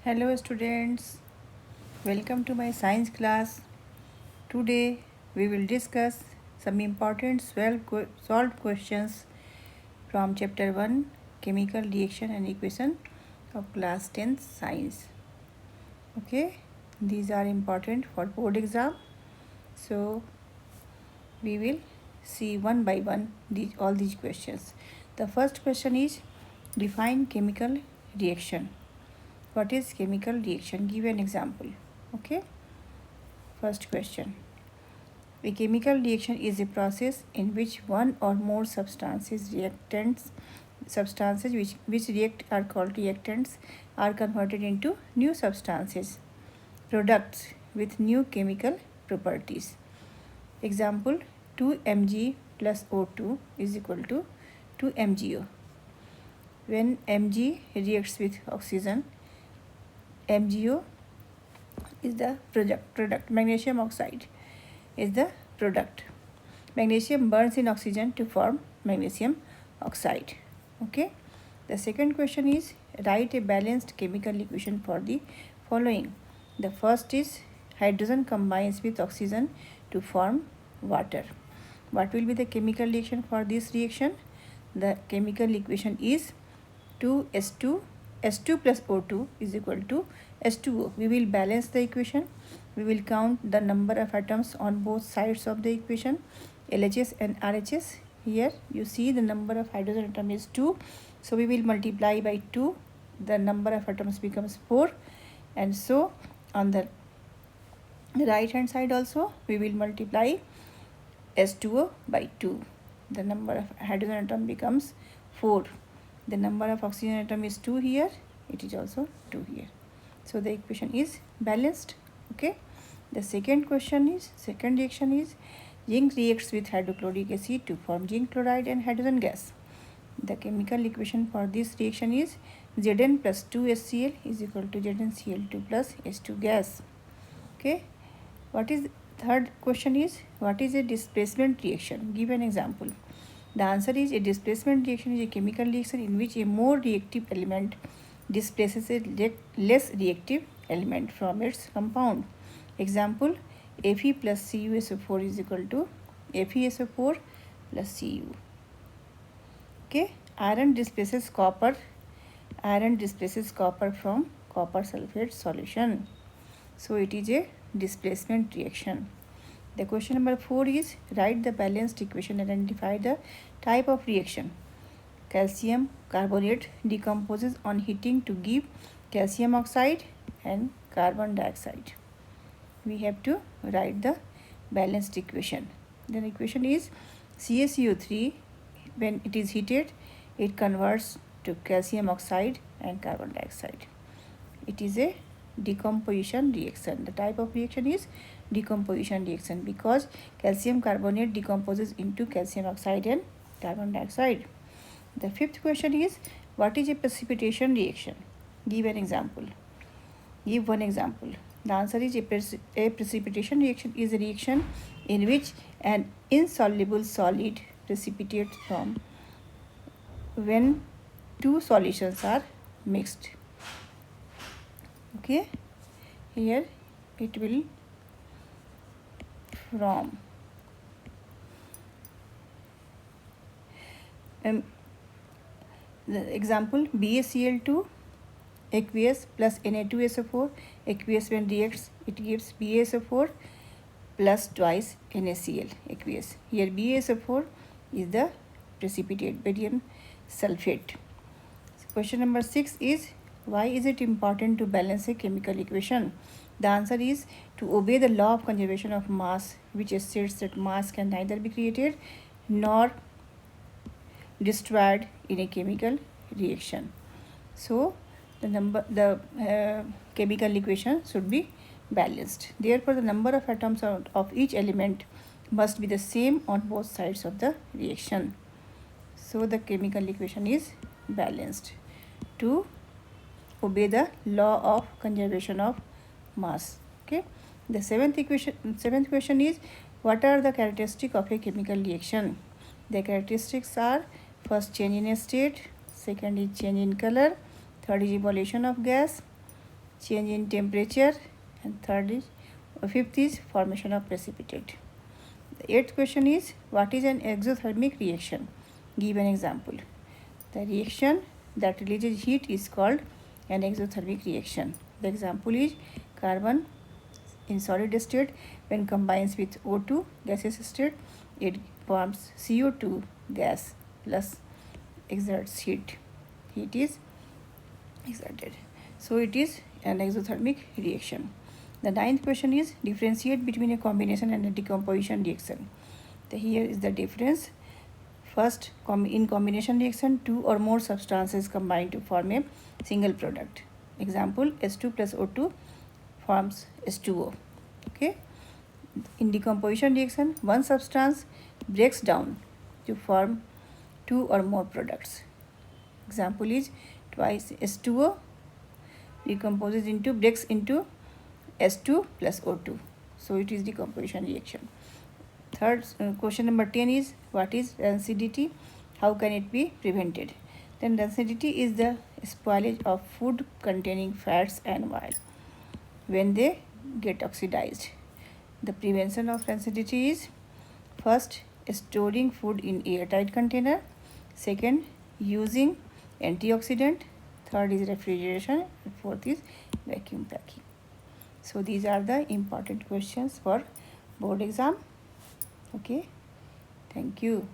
Hello students, welcome to my science class. Today we will discuss some important solved questions from chapter 1 chemical reaction and equation of class 10 science. Okay, these are important for board exam. So we will see one by one all these questions. The first question is define chemical reaction. What is chemical reaction? Give an example. Okay. First question. A chemical reaction is a process in which one or more substances which react are called reactants are converted into new substances, products with new chemical properties. Example 2 mg plus O2 is equal to 2 MgO. When Mg reacts with oxygen, MgO is the product. Magnesium oxide is the product. Magnesium burns in oxygen to form magnesium oxide. Okay. The second question is write a balanced chemical equation for the following. The first is hydrogen combines with oxygen to form water. What will be the chemical reaction for this reaction? The chemical equation is 2s2 plus O2 is equal to S2O. We will balance the equation. We will count the number of atoms on both sides of the equation, LHS and RHS. Here you see the number of hydrogen atom is 2. So we will multiply by 2. The number of atoms becomes 4. And so on the right hand side also we will multiply S2O by 2. The number of hydrogen atom becomes 4. The number of oxygen atom is 2 here. It is also 2 here. So the equation is balanced. Okay. The second reaction is zinc reacts with hydrochloric acid to form zinc chloride and hydrogen gas. The chemical equation for this reaction is Zn plus 2HCl is equal to ZnCl2 plus H2 gas. Okay. Third question is what is a displacement reaction? Give an example. The answer is a displacement reaction is a chemical reaction in which a more reactive element displaces a less reactive element from its compound. Example, Fe plus CuSO4 is equal to FeSO4 plus Cu. Okay, iron displaces copper from copper sulfate solution. So it is a displacement reaction. The question number 4 is write the balanced equation and identify the type of reaction. Calcium carbonate decomposes on heating to give calcium oxide and carbon dioxide. We have to write the balanced equation. The equation is CaCO3 when it is heated it converts to calcium oxide and carbon dioxide. It is a decomposition reaction. The type of reaction is decomposition reaction because calcium carbonate decomposes into calcium oxide and carbon dioxide. The fifth question is what is a precipitation reaction? Give an example. Give one example. The answer is a precipitation reaction is a reaction in which an insoluble solid precipitates from when two solutions are mixed. Okay, here it will from the example BaCl2 aqueous plus Na2SO4 aqueous when reacts it gives BaSO4 plus twice NaCl aqueous. Here BaSO4 is the precipitate barium sulfate. Question number 6 is why is it important to balance a chemical equation? The answer is to obey the law of conservation of mass which states that mass can neither be created nor destroyed in a chemical reaction. So the chemical equation should be balanced. Therefore, the number of atoms of each element must be the same on both sides of the reaction. So the chemical equation is balanced to obey the law of conservation of mass. Okay. The seventh question is what are the characteristics of a chemical reaction? The characteristics are first change in state, second is change in color, third is evolution of gas, change in temperature, and fifth is formation of precipitate. The eighth question is, what is an exothermic reaction? Give an example. The reaction that releases heat is called an exothermic reaction. The example is carbon in solid state when combines with O2 gaseous state, it forms CO2 gas plus exerts heat. Heat is exerted. So it is an exothermic reaction. The ninth question is, differentiate between a combination and a decomposition reaction. Here is the difference. First, in combination reaction, two or more substances combine to form a single product. Example, S2 plus O2 forms S2O. Okay. In decomposition reaction, one substance breaks down to form two or more products. Example is twice S2O breaks into S2 plus O2. So it is decomposition reaction. Third, question number 10 is, what is rancidity? How can it be prevented? Then rancidity is the spoilage of food containing fats and oil when they get oxidized. The prevention of rancidity is, first, storing food in airtight container. Second, using antioxidant. Third is refrigeration. And fourth is vacuum packing. So these are the important questions for board exam. Okay, thank you.